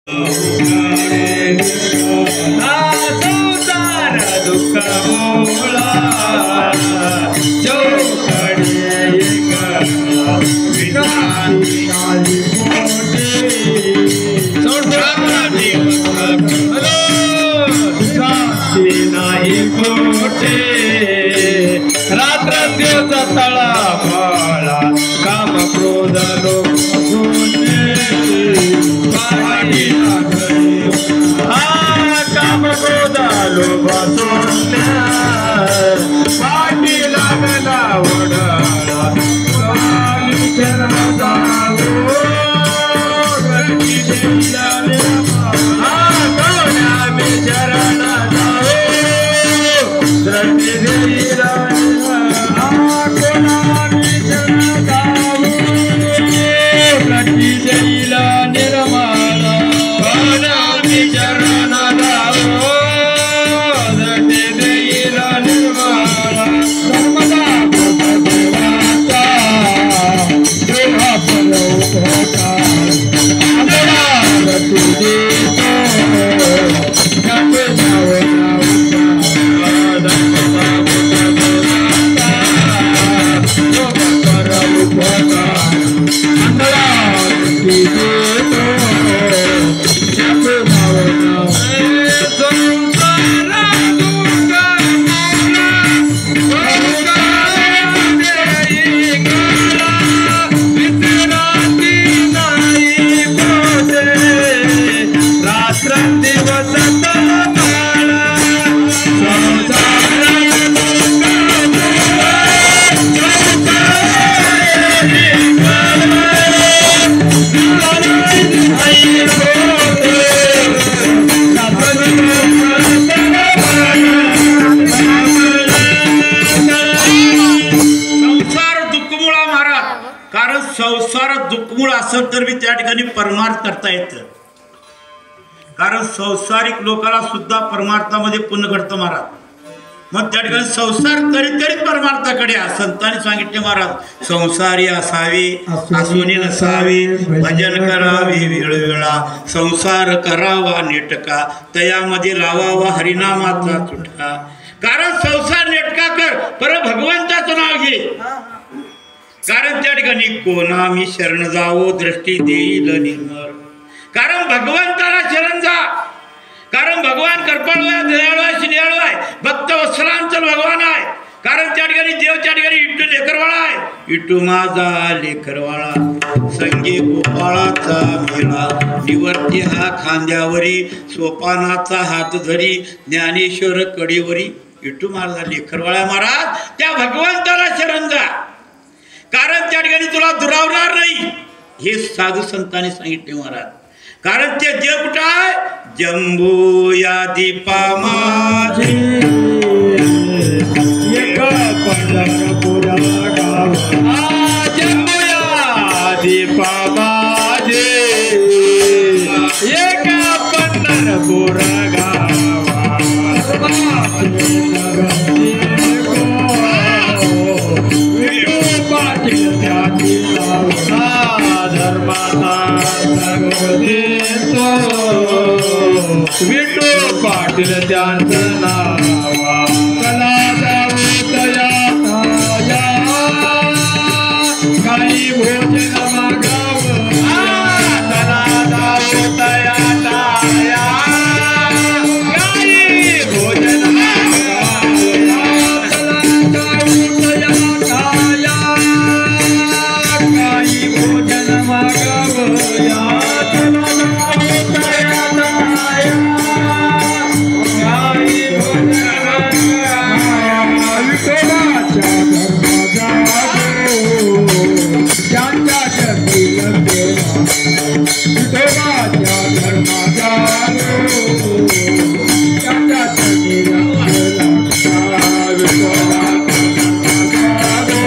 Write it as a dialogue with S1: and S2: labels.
S1: संसार दुःख मोळा नाही मोठे रात्र दिवस तळा फळा काम क्रोध लोक काम क्रोध लोभ पाठी लागला ओढाळा संसारात दुःखमूळ असेल तर मी त्या ठिकाणी परमार्थ करता येतं. कारण संसारिक लोकांना सुद्धा परमार्थामध्ये पुण्य घडतं महाराज. मग त्या ठिकाणी संसार करीत करीत परमार्थाकडे संतांनी सांगितले महाराज संसारी असावे असुनी नसावे भजन करावे वेळोवेळा संसार करावा नेटका तयामध्ये लावावा हरिनामाचा चुटका. कारण संसार नेटका कर पर भगवंताचं नाव घे. कारण त्या ठिकाणी कोणा मी शरण जावो दृष्टी देईल निर्मळ. कारण भगवंताला शरण जा. कारण भगवान कृपाळू दयाळू आहे स्नेहाळू आहे भक्त वत्सलांचल भगवान आहे. कारण त्या ठिकाणी देव त्या ठिकाणी इटू लेकरवाळा आहे. इटू माझा लेकरवाळा संगे गोपाळाचा मेळा निवर्ती हा खांद्यावरी सोपानाचा हात धरी ज्ञानेश्वर कडेवरी. इटू माझा लेकरवाळा महाराज त्या भगवंताला शरण जा. कारण त्या ठिकाणी तुला दुरावणार नाही हे साधू संतांनी सांगितले महाराज. कारण ते देव कुठं आहे जंबू या दीपा माझे एका पंढरपुरा गाव जंबू या दीपा माझे एका पंढरपुरा विठू पाटील त्यांचं नावा कला जाऊ तया काही भोजन मागाव कला जाऊ तया काही भोजन मागाव काही भोजन मागाव धर्माच्या